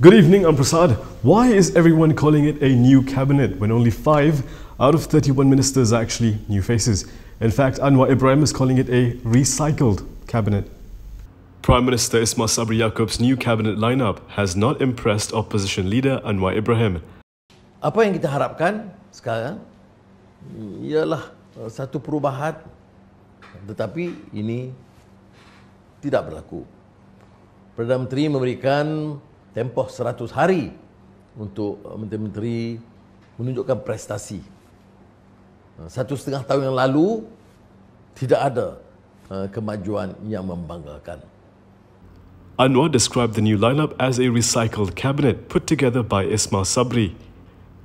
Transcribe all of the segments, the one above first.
Good evening, I'm Prasad. Why is everyone calling it a new cabinet when only 5 out of 31 ministers are actually new faces? In fact, Anwar Ibrahim is calling it a recycled cabinet. Prime Minister Ismail Sabri Yaakob's new cabinet lineup has not impressed opposition leader Anwar Ibrahim. Apa yang kita harapkan sekarang ialah satu perubahan, tetapi ini tidak berlaku. Perdana Menteri memberikan tempoh 100 hari untuk menteri-menteri menunjukkan prestasi. 1,5 tahun yang lalu tidak ada kemajuan yang membanggakan. Anwar described the new lineup as a recycled cabinet put together by Ismail Sabri.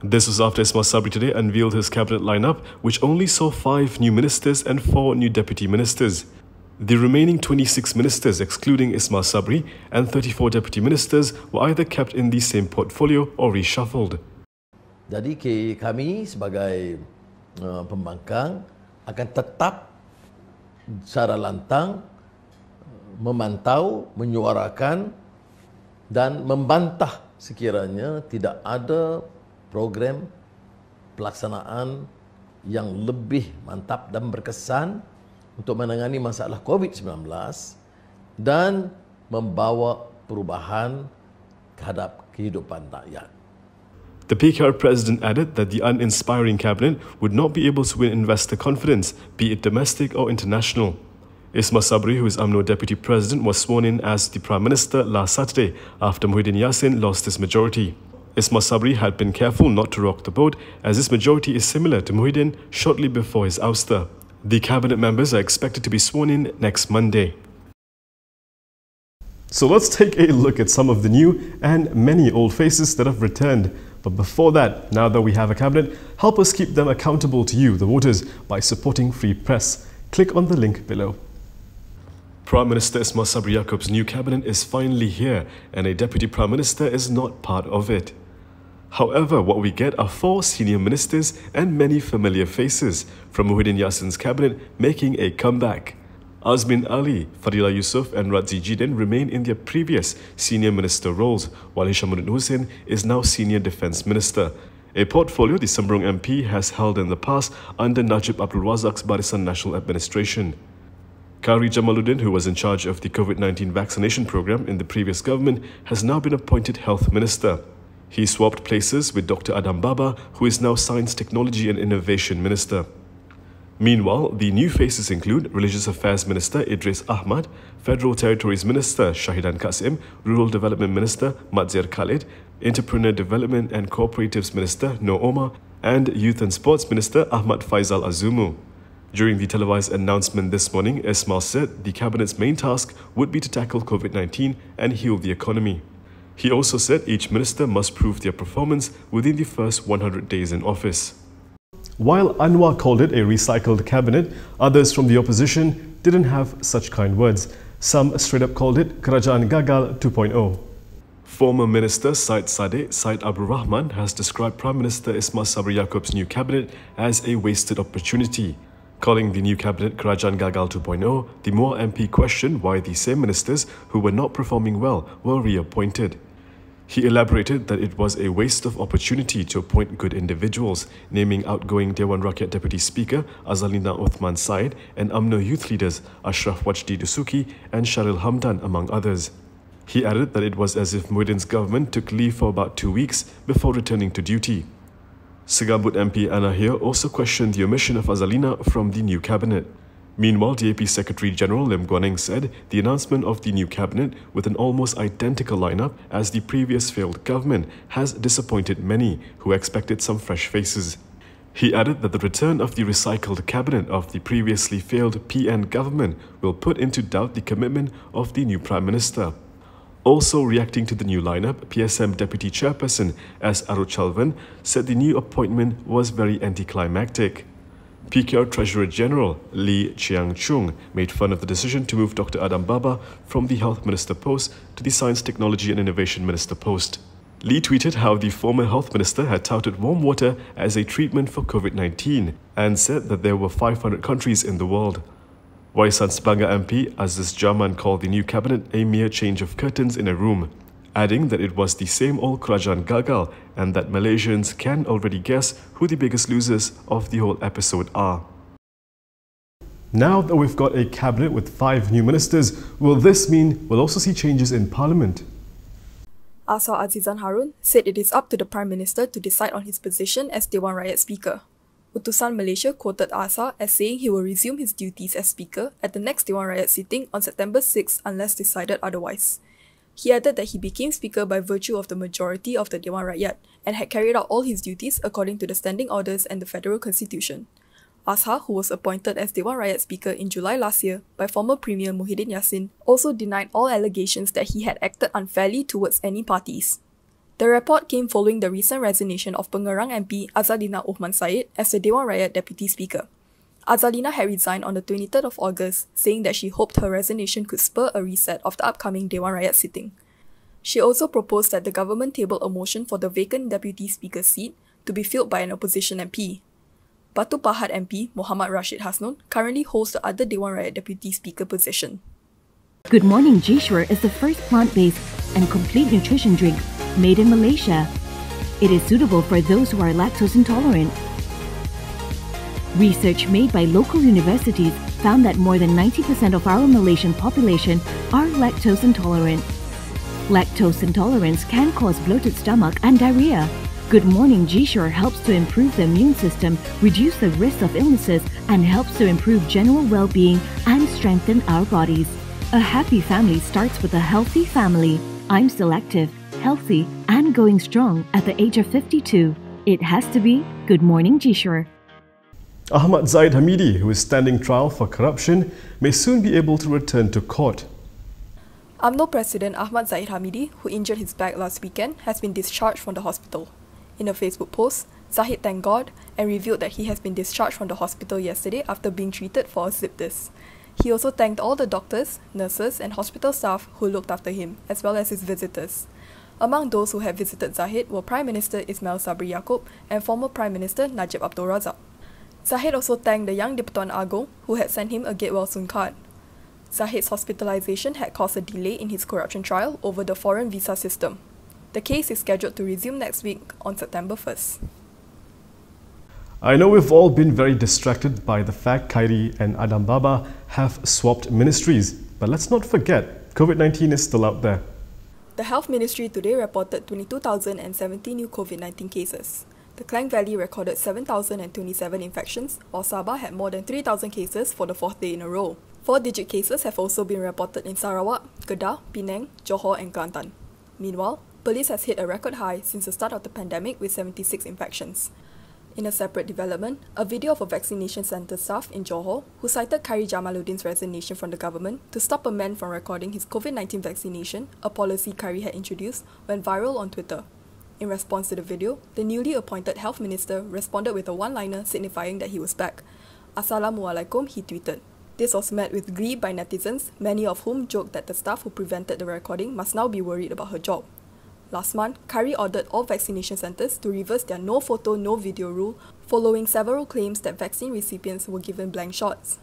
This was after Ismail Sabri today unveiled his cabinet lineup, which only saw 5 new ministers and 4 new deputy ministers. The remaining 26 ministers, excluding Ismail Sabri, and 34 deputy ministers were either kept in the same portfolio or reshuffled. Jadi kami sebagai pembangkang akan tetap secara lantang memantau, menyuarakan dan membantah sekiranya tidak ada program pelaksanaan yang lebih mantap dan berkesan untuk menangani masalah COVID-19 dan membawa perubahan terhadap kehidupan rakyat. The PKR president added that the uninspiring cabinet would not be able to win investor confidence, be it domestic or international. Ismail Sabri, who is UMNO deputy president, was sworn in as the prime minister last Saturday after Muhyiddin Yassin lost his majority. Ismail Sabri had been careful not to rock the boat, as his majority is similar to Muhyiddin shortly before his ouster. The cabinet members are expected to be sworn in next Monday. So let's take a look at some of the new and many old faces that have returned. But before that, now that we have a cabinet, help us keep them accountable to you, the voters, by supporting free press. Click on the link below. Prime Minister Ismail Sabri Yaakob's new cabinet is finally here, and a deputy prime minister is not part of it. However, what we get are 4 senior ministers and many familiar faces from Muhyiddin Yassin's cabinet making a comeback. Azmin Ali, Fadila Yusuf and Radzi Jidin remain in their previous senior minister roles, while Hishamuddin Hussain is now senior defence minister, a portfolio the Sembrong MP has held in the past under Najib Abdul Razak's Barisan National Administration. Kari Jamaluddin, who was in charge of the COVID-19 vaccination program in the previous government, has now been appointed health minister. He swapped places with Dr. Adam Baba, who is now Science, Technology and Innovation Minister. Meanwhile, the new faces include Religious Affairs Minister Idris Ahmad, Federal Territories Minister Shahidan Kasim, Rural Development Minister Madzir Khalid, Entrepreneur Development and Cooperatives Minister Noor Omar, and Youth and Sports Minister Ahmad Faisal Azumu. During the televised announcement this morning, Ismail said the cabinet's main task would be to tackle COVID-19 and heal the economy. He also said each minister must prove their performance within the first 100 days in office. While Anwar called it a recycled cabinet, others from the opposition didn't have such kind words. Some straight up called it Kerajaan Gagal 2.0. Former Minister Syed Abdul Rahman has described Prime Minister Ismail Sabri Yaakob's new cabinet as a wasted opportunity. Calling the new cabinet Kerajaan Gagal 2.0, the Muar MP questioned why the same ministers who were not performing well were reappointed. He elaborated that it was a waste of opportunity to appoint good individuals, naming outgoing Dewan Rakyat Deputy Speaker Azalina Othman Said and UMNO youth leaders Ashraf Wajdi Dusuki and Sharil Hamdan, among others. He added that it was as if Muhyiddin's government took leave for about 2 weeks before returning to duty. Segambut MP Anahir also questioned the omission of Azalina from the new cabinet. Meanwhile, DAP Secretary General Lim Guaneng said the announcement of the new cabinet with an almost identical lineup as the previous failed government has disappointed many who expected some fresh faces. He added that the return of the recycled cabinet of the previously failed PN government will put into doubt the commitment of the new Prime Minister. Also reacting to the new lineup, PSM Deputy Chairperson S. Aruchalvan said the new appointment was very anticlimactic. PKR Treasurer General Lee Chiang Chung made fun of the decision to move Dr. Adam Baba from the Health Minister post to the Science, Technology and Innovation Minister post. Lee tweeted how the former Health Minister had touted warm water as a treatment for COVID-19 and said that there were 500 countries in the world. Warisan Sebangga MP Aziz Jaman called the new cabinet a mere change of curtains in a room. adding that it was the same old Kerajaan gagal and that Malaysians can already guess who the biggest losers of the whole episode are. Now that we've got a cabinet with 5 new ministers, will this mean we'll also see changes in Parliament? Asar Azizan Harun said it is up to the Prime Minister to decide on his position as Dewan Rakyat Speaker. Utusan Malaysia quoted Asar as saying he will resume his duties as Speaker at the next Dewan Rakyat sitting on September 6 unless decided otherwise. He added that he became Speaker by virtue of the majority of the Dewan Rakyat and had carried out all his duties according to the standing orders and the Federal Constitution. Asar, who was appointed as Dewan Rakyat Speaker in July last year by former Premier Muhyiddin Yassin, also denied all allegations that he had acted unfairly towards any parties. The report came following the recent resignation of Pengerang MP Azalina Ohman Said as the Dewan Rakyat Deputy Speaker. Azalina had resigned on the 23rd of August, saying that she hoped her resignation could spur a reset of the upcoming Dewan Rakyat sitting. She also proposed that the government table a motion for the vacant Deputy Speaker seat to be filled by an opposition MP. Batu Pahat MP Muhammad Rashid Hasnun currently holds the other Dewan Rakyat Deputy Speaker position. Good Morning G-Sure is the first plant-based and complete nutrition drink made in Malaysia. It is suitable for those who are lactose intolerant. Research made by local universities found that more than 90% of our Malaysian population are lactose intolerant. Lactose intolerance can cause bloated stomach and diarrhea. Good Morning G-Sure helps to improve the immune system, reduce the risk of illnesses, and helps to improve general well-being and strengthen our bodies. A happy family starts with a healthy family. I'm still active, healthy, and going strong at the age of 52. It has to be Good Morning G-Sure. Ahmad Zahid Hamidi, who is standing trial for corruption, may soon be able to return to court. UMNO President Ahmad Zahid Hamidi, who injured his back last weekend, has been discharged from the hospital. In a Facebook post, Zahid thanked God and revealed that he has been discharged from the hospital yesterday after being treated for a slip disc. He also thanked all the doctors, nurses, and hospital staff who looked after him, as well as his visitors. Among those who have visited Zahid were Prime Minister Ismail Sabri Yaakob and former Prime Minister Najib Abdul Razak. Zahid also thanked the young Di-Pertuan Agong who had sent him a Get Well Soon card. Zahid's hospitalization had caused a delay in his corruption trial over the foreign visa system. The case is scheduled to resume next week on September 1st. I know we've all been very distracted by the fact Khairi and Adam Baba have swapped ministries, but let's not forget, COVID-19 is still out there. The Health Ministry today reported 22,070 new COVID-19 cases. The Klang Valley recorded 7,027 infections, while Sabah had more than 3,000 cases for the 4th day in a row. 4-digit cases have also been reported in Sarawak, Kedah, Penang, Johor and Kelantan. Meanwhile, Perlis has hit a record high since the start of the pandemic with 76 infections. In a separate development, a video of a vaccination centre staff in Johor who cited Khairi Jamaluddin's resignation from the government to stop a man from recording his COVID-19 vaccination, a policy Khairi had introduced, went viral on Twitter. In response to the video, the newly appointed health minister responded with a one-liner signifying that he was back. Assalamualaikum, he tweeted. This was met with glee by netizens, many of whom joked that the staff who prevented the recording must now be worried about her job. Last month, Khairi ordered all vaccination centres to reverse their no photo, no video rule following several claims that vaccine recipients were given blank shots.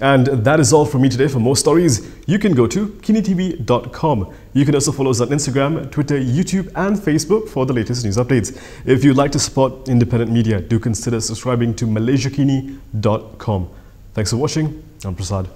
And that is all from me today. For more stories, you can go to KiniTV.com. You can also follow us on Instagram, Twitter, YouTube and Facebook for the latest news updates. If you'd like to support independent media, do consider subscribing to MalaysiaKini.com. Thanks for watching. I'm Prasad.